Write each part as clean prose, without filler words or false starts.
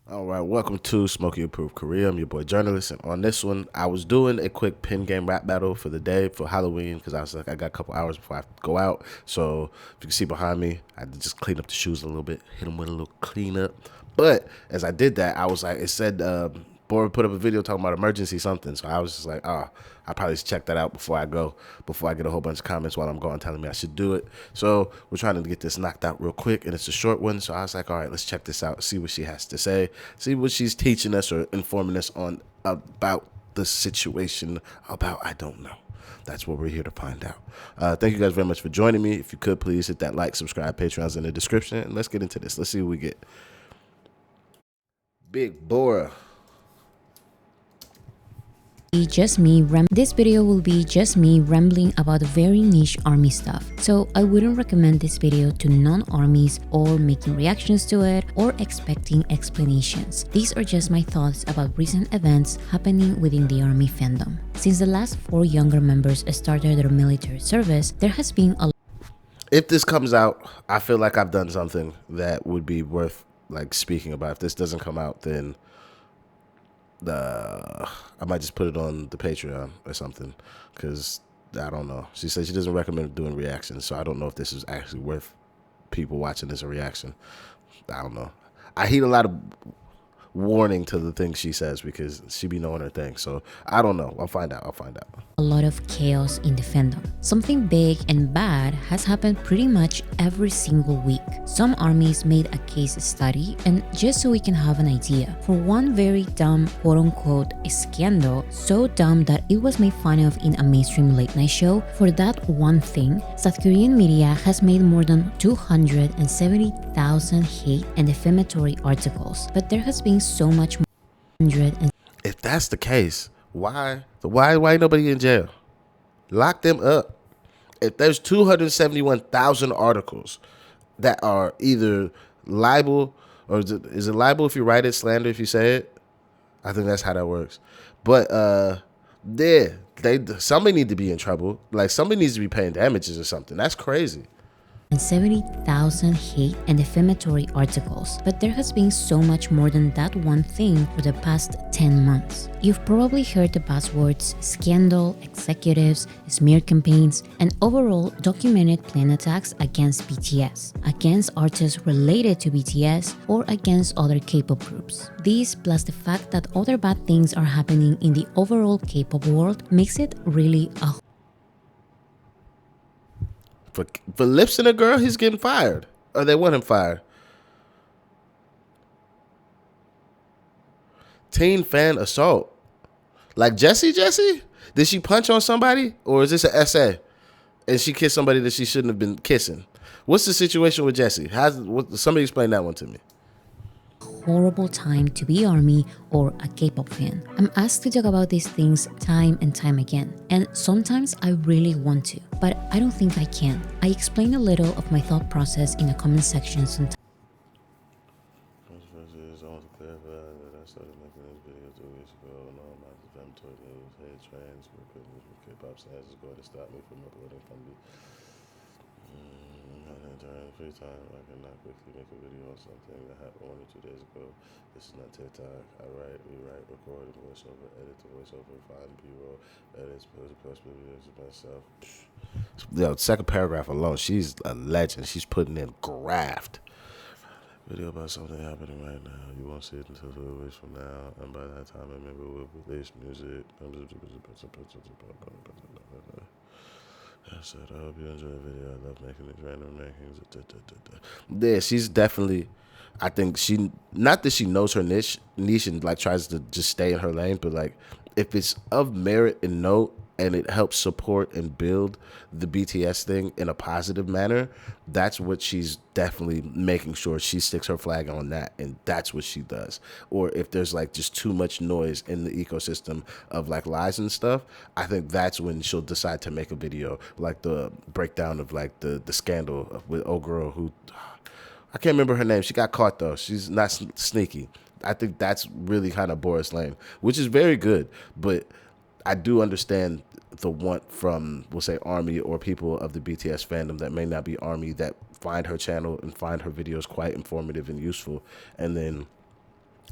All right, welcome to Smokey Approved Korea. I'm your boy Jurnalist, and on this one, I was doing a quick pin game rap battle for the day for Halloween because I was like, I got a couple hours before I go out. So if you can see behind me, I just cleaned up the shoes a little bit, hit them with a little cleanup. But as I did that, I was like, it said, Bora put up a video talking about emergency something. So I was just like, oh, I probably should check that out before I go, before I get a whole bunch of comments while I'm going telling me I should do it. So we're trying to get this knocked out real quick, and it's a short one. So I was like, all right, let's check this out, see what she has to say, see what she's teaching us or informing us on about the situation about, I don't know. That's what we're here to find out. Thank you guys very much for joining me. If you could, please hit that like, subscribe, Patreon's in the description, and let's get into this. Let's see what we get. Big Bora. This video will be just me rambling about very niche army stuff, so I wouldn't recommend this video to non-armies or making reactions to it or expecting explanations. These are just my thoughts about recent events happening within the army fandom. Since the last 4 younger members started their military service, there has been a If this comes out, I feel like I've done something that would be worth like speaking about. If this doesn't come out, then I might just put it on the Patreon or something, because I don't know. She said she doesn't recommend doing reactions, so I don't know if this is actually worth people watching this a reaction. I don't know. I heed a lot of warning to the things she says because she be knowing her thing. So I don't know. I'll find out. lot of chaos in the fandom. Something big and bad has happened pretty much every single week. Some armies made a case study, and just so we can have an idea, for one very dumb quote-unquote scandal, so dumb that it was made fun of in a mainstream late night show, for that one thing, South Korean media has made more than 270,000 hate and defamatory articles, but there has been so much more. If that's the case, why nobody in jail? Lock them up. If there's 271,000 articles that are either libel, or is it libel if you write it, slander if you say it? I think that's how that works. But somebody need to be in trouble. Like, somebody needs to be paying damages or something. That's crazy. And 70,000 hate and defamatory articles, but there has been so much more than that one thing for the past 10 months. You've probably heard the buzzwords scandal, executives, smear campaigns, and overall documented planned attacks against BTS, against artists related to BTS, or against other K-pop groups. These, plus the fact that other bad things are happening in the overall K-pop world, makes it really a For lips and a girl, he's getting fired. Or they want him fired. Teen fan assault. Like Jessie? Did she punch on somebody? Or is this an essay? And she kissed somebody that she shouldn't have been kissing? What's the situation with Jessie? Somebody explain that one to me. horrible time to be ARMY or a K-pop fan. I'm asked to talk about these things time and time again, and sometimes I really want to, but I don't think I can. I explain a little of my thought process in the comment section sometimes. Free time, I cannot quickly make a video on something that happened 1 or 2 days ago. This is not TikTok. I write, rewrite, record, and voiceover, edit the voiceover, find B-roll, edit, post videos of myself. Yo, second paragraph alone, she's a legend. She's putting in graft. Video about something happening right now. You won't see it until 2 weeks from now, and by that time, a member will release music. I said, I hope you enjoy the video. I love making these random rankings. Yeah, she's definitely, I think not that she knows her niche and like tries to just stay in her lane, but like if it's of merit and note and it helps support and build the BTS thing in a positive manner, that's what she's definitely making sure she sticks her flag on that, and that's what she does. Or if there's like just too much noise in the ecosystem of like lies and stuff, I think that's when she'll decide to make a video like the breakdown of like the scandal with old girl who, I can't remember her name. She got caught though. She's not sneaky. I think that's really kind of Boris Lane, which is very good, but I do understand the want from, we'll say, ARMY or people of the BTS fandom that may not be ARMY that find her channel and find her videos quite informative and useful, and then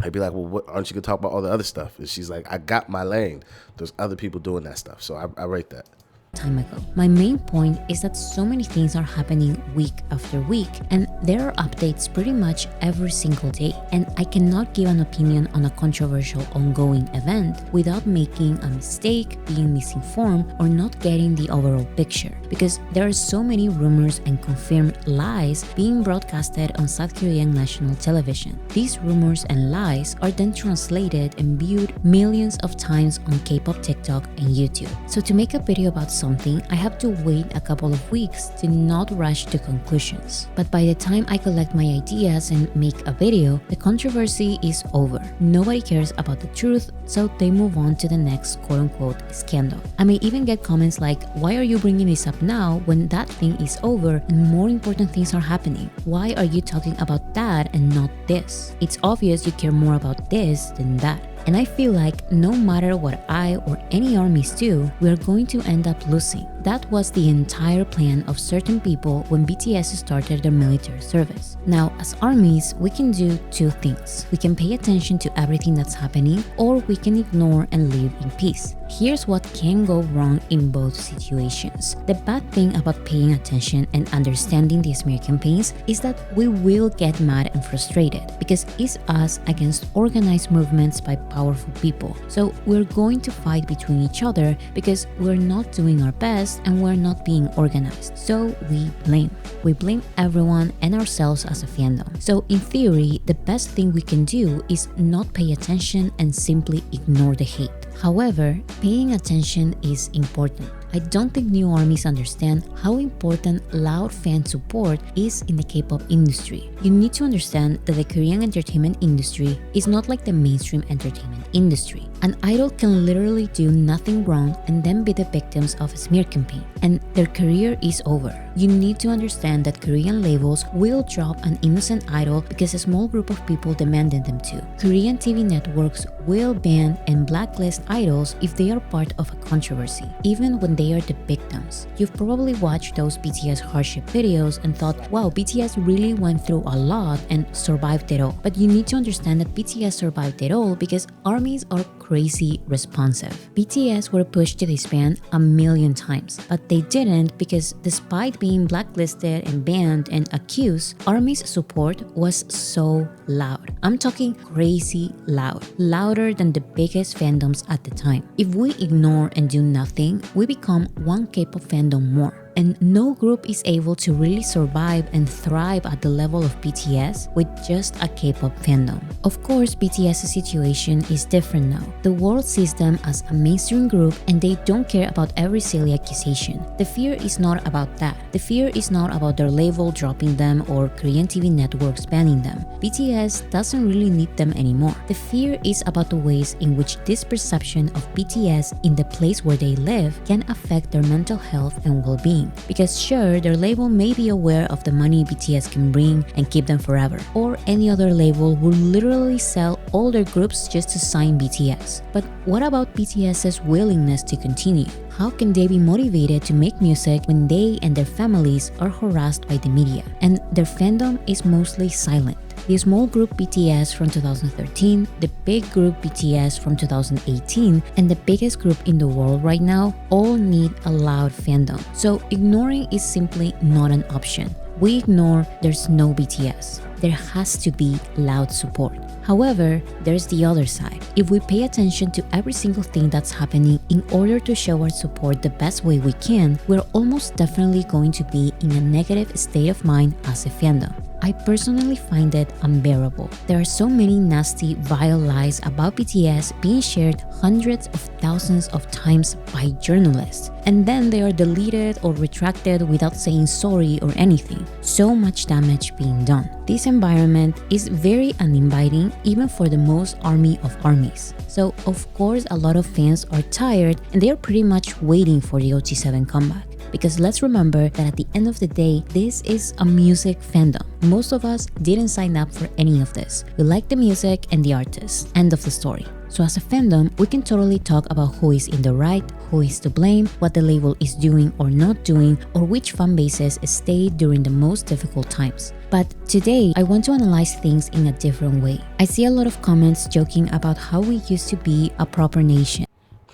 I'd be like, well, what, aren't you gonna talk about all the other stuff? And she's like, I got my lane. There's other people doing that stuff. So I rate that. Time ago. My main point is that so many things are happening week after week, and there are updates pretty much every single day, and I cannot give an opinion on a controversial ongoing event without making a mistake, being misinformed, or not getting the overall picture, because there are so many rumors and confirmed lies being broadcasted on South Korean national television. These rumors and lies are then translated and viewed millions of times on K-pop TikTok and YouTube. So to make a video about something, I have to wait a couple of weeks to not rush to conclusions. But by the time I collect my ideas and make a video, the controversy is over. Nobody cares about the truth, so they move on to the next quote-unquote scandal. I may even get comments like, why are you bringing this up now when that thing is over and more important things are happening? Why are you talking about that and not this? It's obvious you care more about this than that. And I feel like no matter what I or any armies do, we are going to end up losing. That was the entire plan of certain people when BTS started their military service. Now, as armies, we can do two things. We can pay attention to everything that's happening, or we can ignore and live in peace. Here's what can go wrong in both situations. The bad thing about paying attention and understanding the smear campaigns is that we will get mad and frustrated because it's us against organized movements by powerful people. So we're going to fight between each other because we're not doing our best and we're not being organized. So we blame. We blame everyone and ourselves as a fandom. So in theory, the best thing we can do is not pay attention and simply ignore the hate. However, paying attention is important. I don't think new armies understand how important loud fan support is in the K-pop industry. You need to understand that the Korean entertainment industry is not like the mainstream entertainment industry. An idol can literally do nothing wrong and then be the victims of a smear campaign, and their career is over. You need to understand that Korean labels will drop an innocent idol because a small group of people demanded them to. Korean TV networks will ban and blacklist idols if they are part of a controversy, even when they are the victims. You've probably watched those BTS hardship videos and thought, wow, BTS really went through a lot and survived it all. But you need to understand that BTS survived it all because armies are crazy responsive. BTS were pushed to disband a million times, but they didn't because despite being blacklisted and banned and accused, army's support was so loud. I'm talking crazy loud, louder than the biggest fandoms at the time. If we ignore and do nothing, we become one K-pop fandom more. And no group is able to really survive and thrive at the level of BTS with just a K-pop fandom. Of course, BTS's situation is different now. The world sees them as a mainstream group and they don't care about every silly accusation. The fear is not about that. The fear is not about their label dropping them or Korean TV networks banning them. BTS doesn't really need them anymore. The fear is about the ways in which this perception of BTS in the place where they live can affect their mental health and well-being. Because sure, their label may be aware of the money BTS can bring and keep them forever, or any other label will literally sell all their groups just to sign BTS. But what about BTS's willingness to continue? How can they be motivated to make music when they and their families are harassed by the media and their fandom is mostly silent? The small group BTS from 2013, the big group BTS from 2018, and the biggest group in the world right now all need a loud fandom. So ignoring is simply not an option. We ignore, there's no BTS. There has to be loud support. However, there's the other side. If we pay attention to every single thing that's happening in order to show our support the best way we can, we're almost definitely going to be in a negative state of mind as a fandom. I personally find it unbearable. There are so many nasty, vile lies about BTS being shared hundreds of thousands of times by journalists, and then they are deleted or retracted without saying sorry or anything. So much damage being done. This environment is very uninviting even for the most army of armies. So of course a lot of fans are tired and they are pretty much waiting for the OT7 comeback. because let's remember that at the end of the day, this is a music fandom. Most of us didn't sign up for any of this. We like the music and the artist. End of the story. So as a fandom, we can totally talk about who is in the right, who is to blame, what the label is doing or not doing, or which fan bases stayed during the most difficult times. But today, I want to analyze things in a different way. I see a lot of comments joking about how we used to be a proper nation.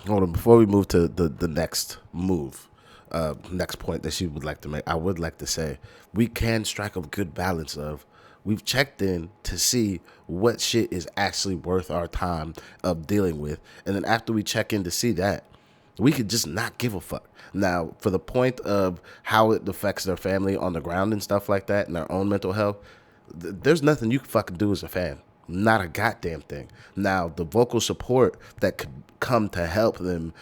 Hold on, before we move to the next point that she would like to make, I would like to say we can strike a good balance of we've checked in to see what shit is actually worth our time of dealing with. And then after we check in to see that, we could just not give a fuck. Now, for the point of how it affects their family on the ground and stuff like that and their own mental health, there's nothing you can fucking do as a fan. Not a goddamn thing. Now, the vocal support that could come to help them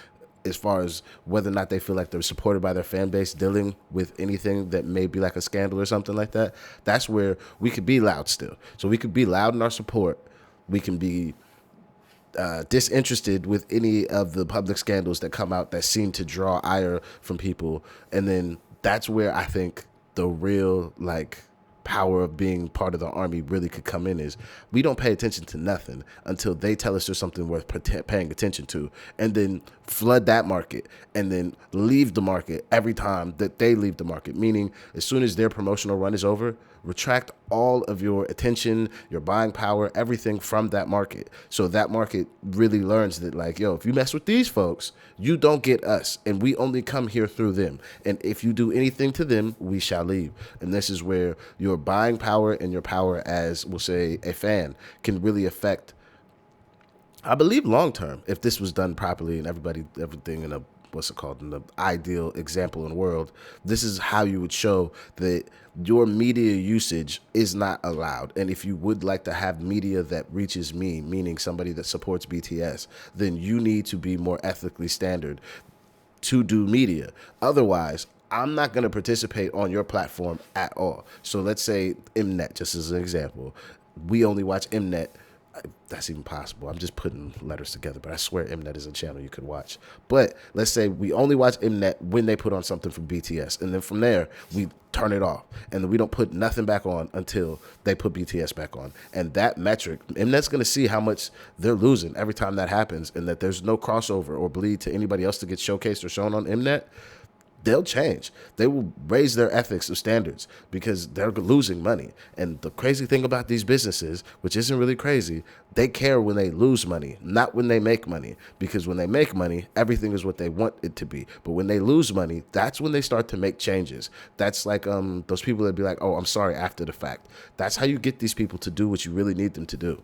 as far as whether or not they feel like they're supported by their fan base dealing with anything that may be like a scandal or something like that, that's where we could be loud still. So we could be loud in our support. We can be disinterested with any of the public scandals that come out that seem to draw ire from people. And then that's where I think the real power of being part of the army really could come in is we don't pay attention to nothing until they tell us there's something worth paying attention to, and then flood that market and then leave the market every time that they leave the market, meaning as soon as their promotional run is over, retract all of your attention, your buying power, everything from that market. So that market really learns that if you mess with these folks, you don't get us, and we only come here through them. And if you do anything to them, we shall leave. And this is where your buying power and your power as, we'll say, a fan can really affect, I believe, long term, if this was done properly and everything in a in the ideal example in the world, this is how you would show that your media usage is not allowed. And if you would like to have media that reaches me, meaning somebody that supports BTS, then you need to be more ethically standard to do media. Otherwise, I'm not going to participate on your platform at all. So let's say Mnet, just as an example, we only watch Mnet. That's even possible. I'm just putting letters together, but I swear Mnet is a channel you could watch. But let's say we only watch Mnet when they put on something from BTS, and then from there we turn it off, and then we don't put nothing back on until they put BTS back on. And that metric, Mnet's going to see how much they're losing every time that happens, and that there's no crossover or bleed to anybody else to get showcased or shown on Mnet. They'll change. They will raise their ethics or standards because they're losing money. And the crazy thing about these businesses, which isn't really crazy, they care when they lose money, not when they make money. Because when they make money, everything is what they want it to be. But when they lose money, that's when they start to make changes. That's like those people that be like, oh, I'm sorry after the fact. That's how you get these people to do what you really need them to do.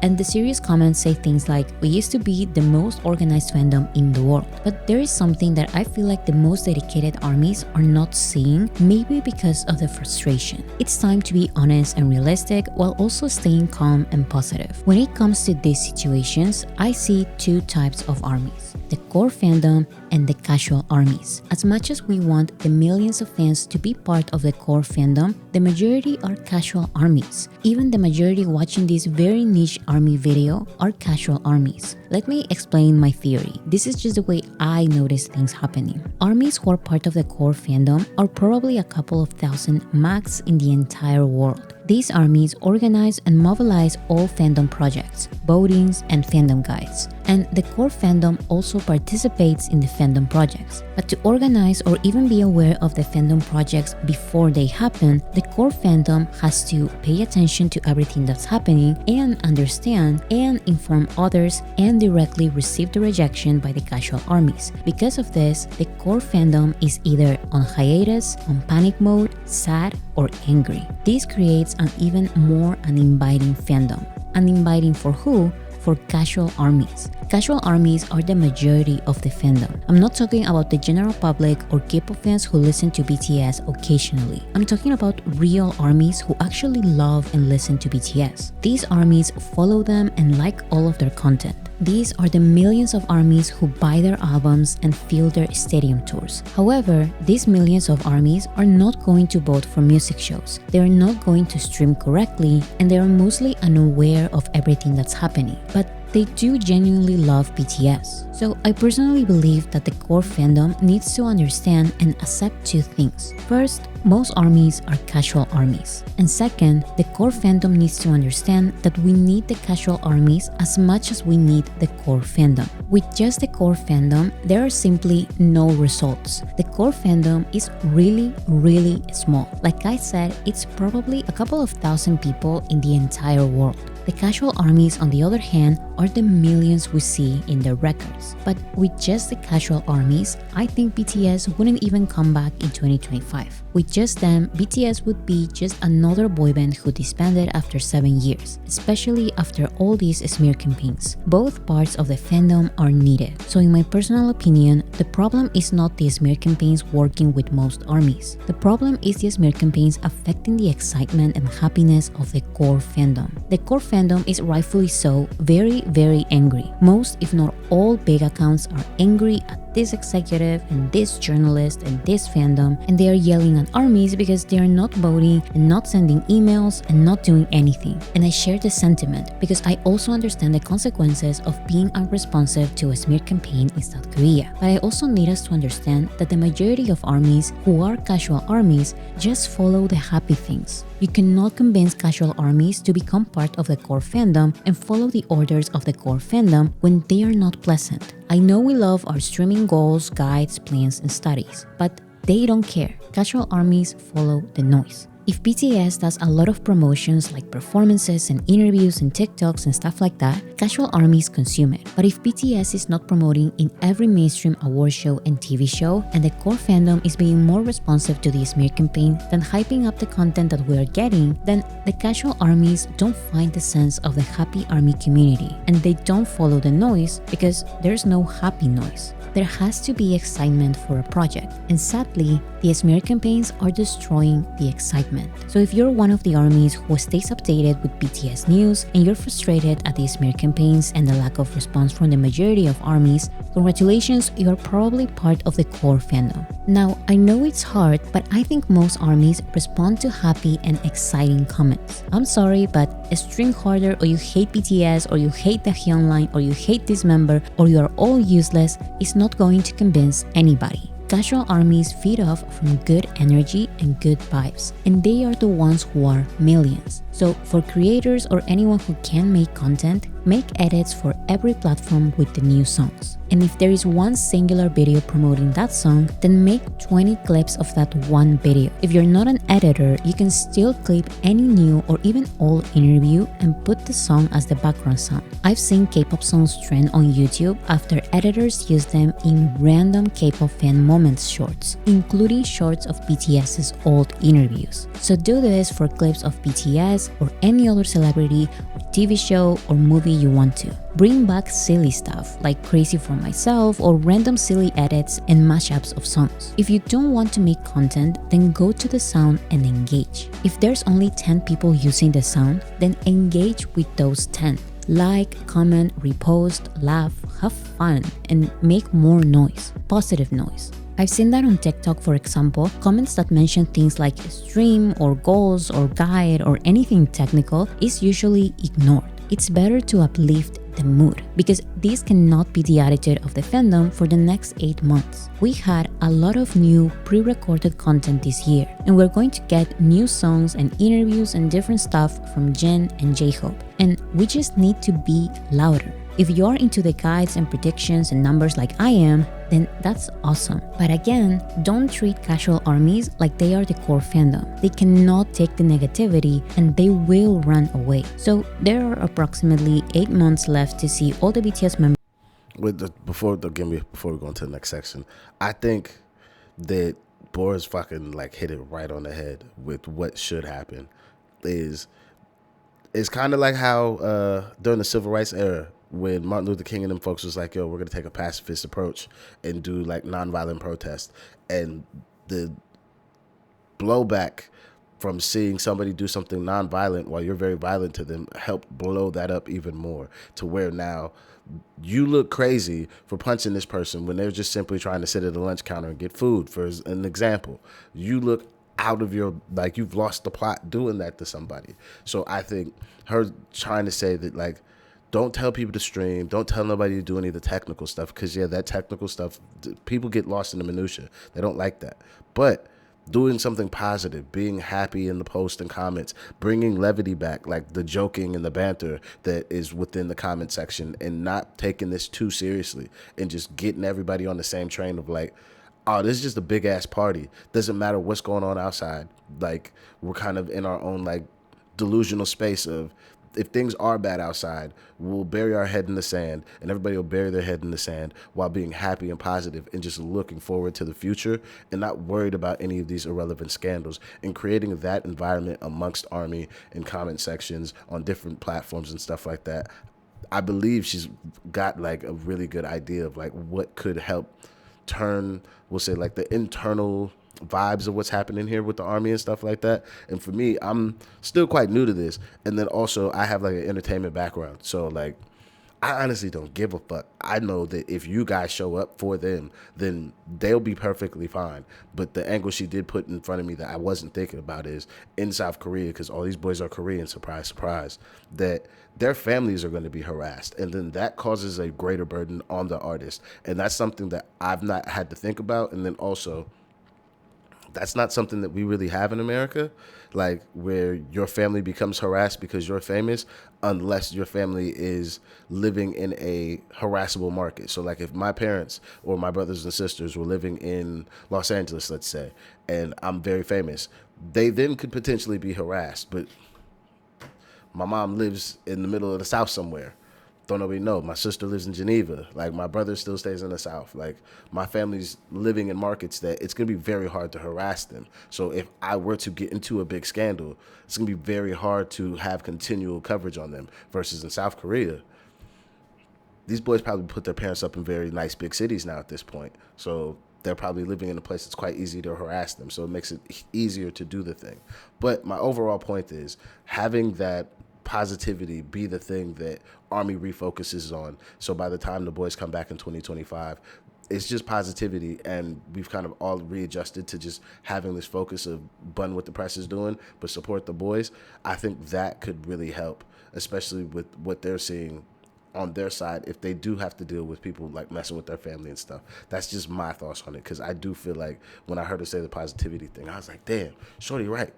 And the serious comments say things like, we used to be the most organized fandom in the world. But there is something that I feel like the most dedicated armies are not seeing, maybe because of the frustration. It's time to be honest and realistic while also staying calm and positive. When it comes to these situations, I see two types of armies: the core fandom and the casual armies. As much as we want the millions of fans to be part of the core fandom, the majority are casual armies. Even the majority watching this very niche army video are casual armies. Let me explain my theory. This is just the way I notice things happening. Armies who are part of the core fandom are probably a couple of thousand max in the entire world. These armies organize and mobilize all fandom projects, votings, and fandom guides. And the core fandom also participates in the fandom projects. But to organize or even be aware of the fandom projects before they happen, the core fandom has to pay attention to everything that's happening and understand and inform others and directly receive the rejection by the casual armies. Because of this, the core fandom is either on hiatus, on panic mode, sad, or angry. This creates an even more uninviting fandom. Uninviting for who? For casual armies. Casual armies are the majority of the fandom. I'm not talking about the general public or K-pop fans who listen to BTS occasionally. I'm talking about real armies who actually love and listen to BTS. These armies follow them and like all of their content. These are the millions of armies who buy their albums and fill their stadium tours. However, these millions of armies are not going to vote for music shows. They are not going to stream correctly, and they are mostly unaware of everything that's happening. But they do genuinely love BTS. So I personally believe that the core fandom needs to understand and accept two things. First, most armies are casual armies. And second, the core fandom needs to understand that we need the casual armies as much as we need the core fandom. With just the core fandom, there are simply no results. The core fandom is really, really small. Like I said, it's probably a couple of thousand people in the entire world. The casual armies, on the other hand, are the millions we see in their records. But with just the casual armies, I think BTS wouldn't even come back in 2025. With just them, BTS would be just another boy band who disbanded after 7 years, especially after all these smear campaigns. Both parts of the fandom are needed. So in my personal opinion, the problem is not the smear campaigns working with most armies. The problem is the smear campaigns affecting the excitement and happiness of the core fandom. The core fandom is rightfully so very, very angry. Most, if not all, big accounts are angry at this executive and this journalist and this fandom, and they are yelling at armies because they are not voting and not sending emails and not doing anything. And I share the sentiment because I also understand the consequences of being unresponsive to a smear campaign in South Korea. But I also need us to understand that the majority of armies who are casual armies just follow the happy things. You cannot convince casual armies to become part of the core fandom and follow the orders of the core fandom when they are not pleasant. I know we love our streaming goals, guides, plans, and studies, but they don't care. Casual armies follow the noise. If BTS does a lot of promotions like performances and interviews and TikToks and stuff like that, casual armies consume it. But if BTS is not promoting in every mainstream award show and TV show, and the core fandom is being more responsive to the smear campaign than hyping up the content that we are getting, then the casual armies don't find the sense of the happy army community, and they don't follow the noise because there's no happy noise. There has to be excitement for a project, and sadly, the smear campaigns are destroying the excitement. So if you're one of the armies who stays updated with BTS news and you're frustrated at the smear campaigns and the lack of response from the majority of armies, congratulations, you're probably part of the core fandom. Now, I know it's hard, but I think most armies respond to happy and exciting comments. I'm sorry, but string harder, or you hate BTS, or you hate the Hyunline, or you hate this member, or you are all useless is not going to convince anybody. Casual armies feed off from good energy and good vibes, and they are the ones who are millions. So for creators or anyone who can make content, make edits for every platform with the new songs. And if there is one singular video promoting that song, then make 20 clips of that one video. If you're not an editor, you can still clip any new or even old interview and put the song as the background sound. I've seen K-pop songs trend on YouTube after editors use them in random K-pop fan moments shorts, including shorts of BTS's old interviews. So do this for clips of BTS or any other celebrity or TV show or movie you want to. Bring back silly stuff like Crazy for Myself or random silly edits and mashups of songs. If you don't want to make content, then go to the sound and engage. If there's only 10 people using the sound, then engage with those 10. Like, comment, repost, laugh, have fun, and make more noise, positive noise. I've seen that on TikTok, for example, comments that mention things like stream or goals or guide or anything technical is usually ignored. It's better to uplift the mood because this cannot be the attitude of the fandom for the next 8 months. We had a lot of new pre-recorded content this year, and we're going to get new songs and interviews and different stuff from Jin and J-Hope, and we just need to be louder. If you're into the guides and predictions and numbers like I am, then that's awesome. But again, don't treat casual armies like they are the core fandom. They cannot take the negativity and they will run away. So there are approximately 8 months left to see all the BTS members. Before we go into the next section, I think that Boris fucking hit it right on the head with what should happen. It's kind of like how during the civil rights era, when Martin Luther King and them folks was like, yo, we're going to take a pacifist approach and do nonviolent protest. And the blowback from seeing somebody do something nonviolent while you're very violent to them helped blow that up even more to where now you look crazy for punching this person when they're just simply trying to sit at a lunch counter and get food, for an example. You look out of your, you've lost the plot doing that to somebody. So I think her trying to say that, Don't tell people to stream. Don't tell nobody to do any of the technical stuff because, yeah, that technical stuff, people get lost in the minutia. They don't like that. But doing something positive, being happy in the post and comments, bringing levity back, like the joking and the banter that is within the comment section, and not taking this too seriously and just getting everybody on the same train of like, oh, this is just a big ass party. Doesn't matter what's going on outside. Like, we're kind of in our own like delusional space of, if things are bad outside, we'll bury our head in the sand, and everybody will bury their head in the sand while being happy and positive and just looking forward to the future and not worried about any of these irrelevant scandals, and creating that environment amongst Army and comment sections on different platforms and stuff like that. I believe she's got like a really good idea of like what could help turn, we'll say, like the internal vibes of what's happening here with the Army and stuff like that. And for me, I'm still quite new to this, and then also I have like an entertainment background, so like I honestly don't give a fuck. I know that if you guys show up for them, then they'll be perfectly fine. But the angle she did put in front of me that I wasn't thinking about is in South Korea, because all these boys are Korean, surprise, surprise, that their families are going to be harassed. And then that causes a greater burden on the artist. And that's something that I've not had to think about. And then also, that's not something that we really have in America, like where your family becomes harassed because you're famous, unless your family is living in a harassable market. So like if my parents or my brothers and sisters were living in Los Angeles, let's say, and I'm very famous, they then could potentially be harassed. But my mom lives in the middle of the South somewhere. Don't nobody know. My sister lives in Geneva. Like, my brother still stays in the South. Like, my family's living in markets that it's going to be very hard to harass them. So if I were to get into a big scandal, it's going to be very hard to have continual coverage on them. Versus in South Korea, these boys probably put their parents up in very nice big cities now at this point. So they're probably living in a place that's quite easy to harass them. So it makes it easier to do the thing. But my overall point is having that positivity be the thing that Army refocuses on. So by the time the boys come back in 2025, it's just positivity, and we've kind of all readjusted to just having this focus of bun what the press is doing, but support the boys. I think that could really help, especially with what they're seeing on their side if they do have to deal with people like messing with their family and stuff. That's just my thoughts on it, because I do feel like when I heard her say the positivity thing, I was like, damn, shorty right.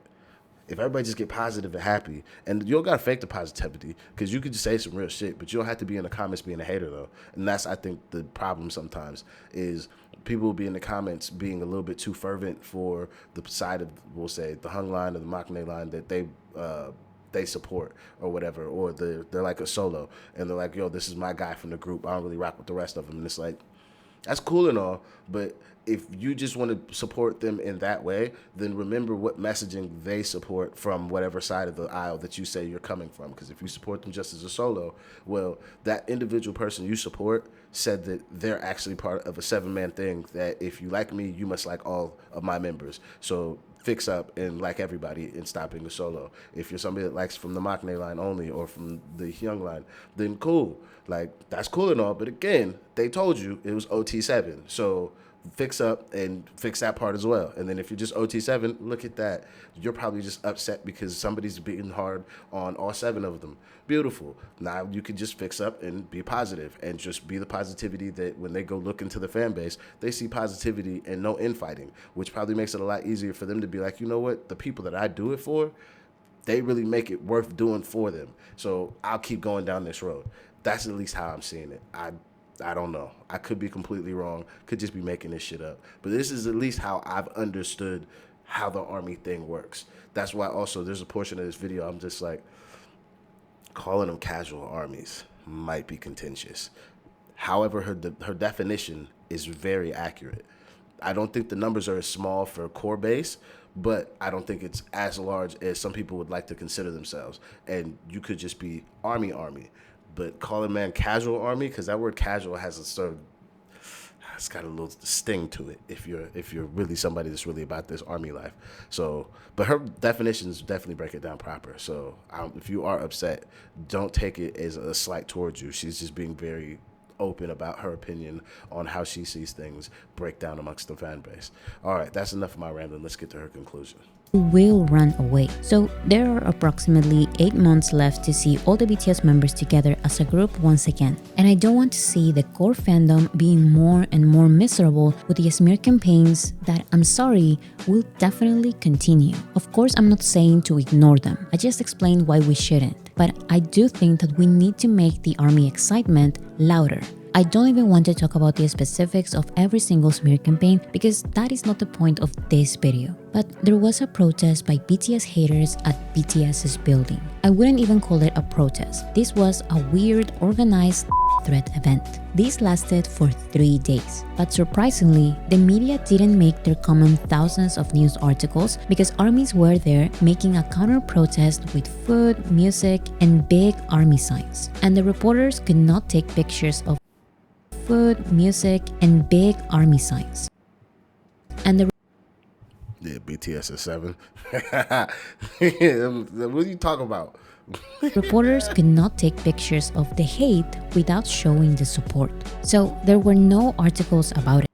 If everybody just get positive and happy, and you don't gotta fake the positivity, because you could just say some real shit, but you don't have to be in the comments being a hater though. And that's, I think, the problem sometimes is people will be in the comments being a little bit too fervent for the side of, we'll say, the hung line or the maknae line that they support or whatever, or they're like a solo and they're like, yo, this is my guy from the group, I don't really rock with the rest of them. And it's like, that's cool and all, but if you just want to support them in that way, then remember what messaging they support from whatever side of the aisle that you say you're coming from. Because if you support them just as a solo, well, that individual person you support said that they're actually part of a 7-man thing, that if you like me, you must like all of my members. So fix up and like everybody and stop being a solo. If you're somebody that likes from the maknae line only or from the young line, then cool. Like, that's cool and all, but again, they told you it was OT7. So fix up and fix that part as well. And then if you're just OT7, look at that. You're probably just upset because somebody's beating hard on all 7 of them. Beautiful. Now you can just fix up and be positive and just be the positivity that when they go look into the fan base, they see positivity and no infighting, which probably makes it a lot easier for them to be like, you know what, the people that I do it for, they really make it worth doing for them. So I'll keep going down this road. That's at least how I'm seeing it. I don't know. I could be completely wrong. Could just be making this shit up. But this is at least how I've understood how the Army thing works. That's why also there's a portion of this video I'm just like, calling them casual armies might be contentious. However, her definition is very accurate. I don't think the numbers are as small for core base, but I don't think it's as large as some people would like to consider themselves. And you could just be army. But calling man casual army, because that word casual has a sort of, it's got a little sting to it if you're really somebody that's really about this army life. So, but her definitions definitely break it down proper. So if you are upset, don't take it as a slight towards you. She's just being very open about her opinion on how she sees things break down amongst the fan base. All right, that's enough of my rambling. Let's get to her conclusion. will run away. So there are approximately 8 months left to see all the BTS members together as a group once again. And I don't want to see the core fandom being more and more miserable with the smear campaigns that, I'm sorry, will definitely continue. Of course, I'm not saying to ignore them. I just explained why we shouldn't. But I do think that we need to make the ARMY excitement louder. I don't even want to talk about the specifics of every single smear campaign because that is not the point of this video. But there was a protest by BTS haters at BTS's building. I wouldn't even call it a protest. This was a weird, organized threat event. This lasted for 3 days. But surprisingly, the media didn't make their common thousands of news articles because armies were there making a counter-protest with food, music, and big army signs. And the reporters could not take pictures of food, music, and big army signs. And the BTS is 7. What are you talking about? reporters could not take pictures of the hate without showing the support. So there were no articles about it.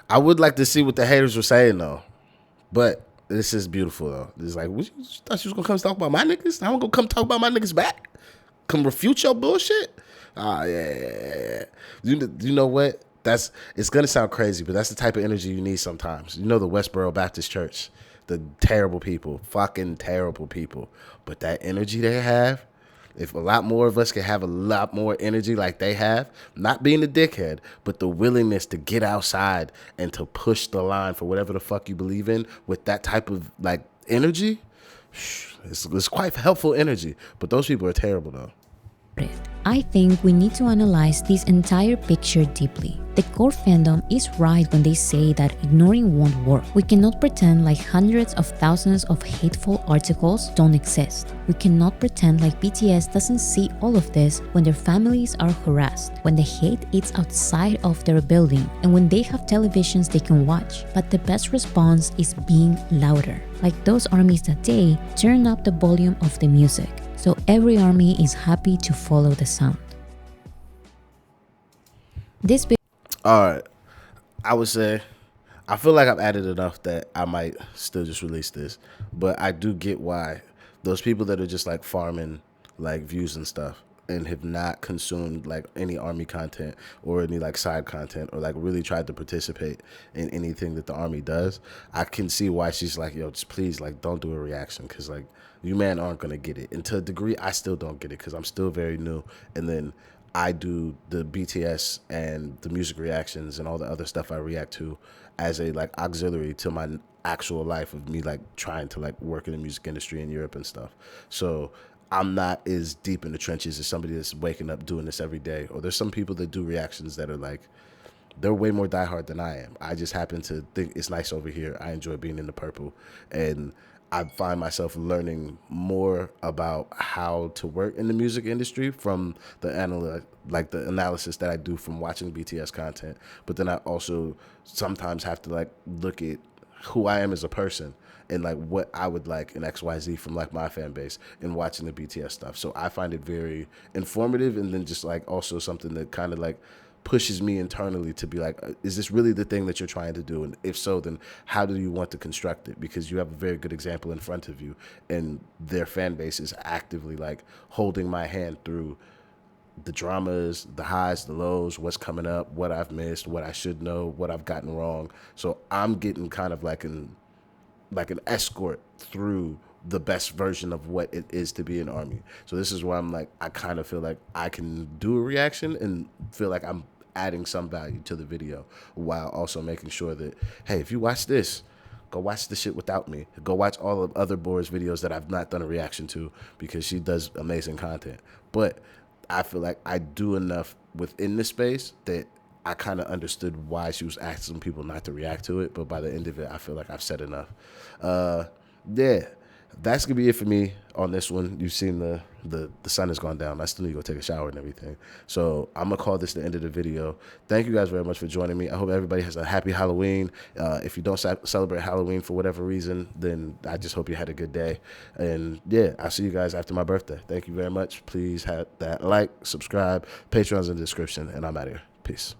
I would like to see what the haters were saying though. But this is beautiful though. It's like, what, you thought you was gonna come talk about my niggas? I'm gonna come talk about my niggas back? Come refute your bullshit? Yeah. You know what? It's gonna sound crazy, but that's the type of energy you need sometimes. You know the Westboro Baptist Church, the terrible people, fucking terrible people. But that energy they have, if a lot more of us could have a lot more energy like they have, not being a dickhead, but the willingness to get outside and to push the line for whatever the fuck you believe in with that type of like energy, it's quite helpful energy. But those people are terrible though. I think we need to analyze this entire picture deeply. The core fandom is right when they say that ignoring won't work. We cannot pretend like hundreds of thousands of hateful articles don't exist. We cannot pretend like BTS doesn't see all of this when their families are harassed, when the hate is outside of their building, and when they have televisions they can watch. But the best response is being louder. Like those armies that day, turn up the volume of the music, so every army is happy to follow the sound. This All right, I would say I feel like I've added enough that I might still just release this, but I do get why those people that are just like farming like views and stuff and have not consumed like any army content or any like side content or like really tried to participate in anything that the army does, I can see why she's like, yo, just please like don't do a reaction, because like you man aren't gonna get it. And to a degree I still don't get it because I'm still very new, and then I do the BTS and the music reactions and all the other stuff I react to as a like auxiliary to my actual life of me like trying to like work in the music industry in Europe and stuff. So I'm not as deep in the trenches as somebody that's waking up doing this every day. Or there's some people that do reactions that are like, they're way more diehard than I am. I just happen to think it's nice over here. I enjoy being in the purple, and I find myself learning more about how to work in the music industry from the the analysis that I do from watching BTS content. But then I also sometimes have to like look at who I am as a person and like what I would like in XYZ from like my fan base and watching the BTS stuff. So I find it very informative, and then just like also something that kind of like pushes me internally to be like, is this really the thing that you're trying to do? And if so, then how do you want to construct it? Because you have a very good example in front of you, and their fan base is actively like holding my hand through the dramas, the highs, the lows, what's coming up, what I've missed, what I should know, what I've gotten wrong. So I'm getting kind of like an escort through the best version of what it is to be an army. So this is where I'm like, I kind of feel like I can do a reaction and feel like I'm adding some value to the video while also making sure that, hey, if you watch this, go watch the shit without me. Go watch all of other Bora's videos that I've not done a reaction to, because she does amazing content. But I feel like I do enough within this space that I kind of understood why she was asking people not to react to it. But by the end of it, I feel like I've said enough. Yeah, that's going to be it for me on this one. You've seen the sun has gone down. I still need to go take a shower and everything. So I'm going to call this the end of the video. Thank you guys very much for joining me. I hope everybody has a happy Halloween. If you don't celebrate Halloween for whatever reason, then I just hope you had a good day. And yeah, I'll see you guys after my birthday. Thank you very much. Please hit that like, subscribe, Patreon's in the description, and I'm out of here. Peace.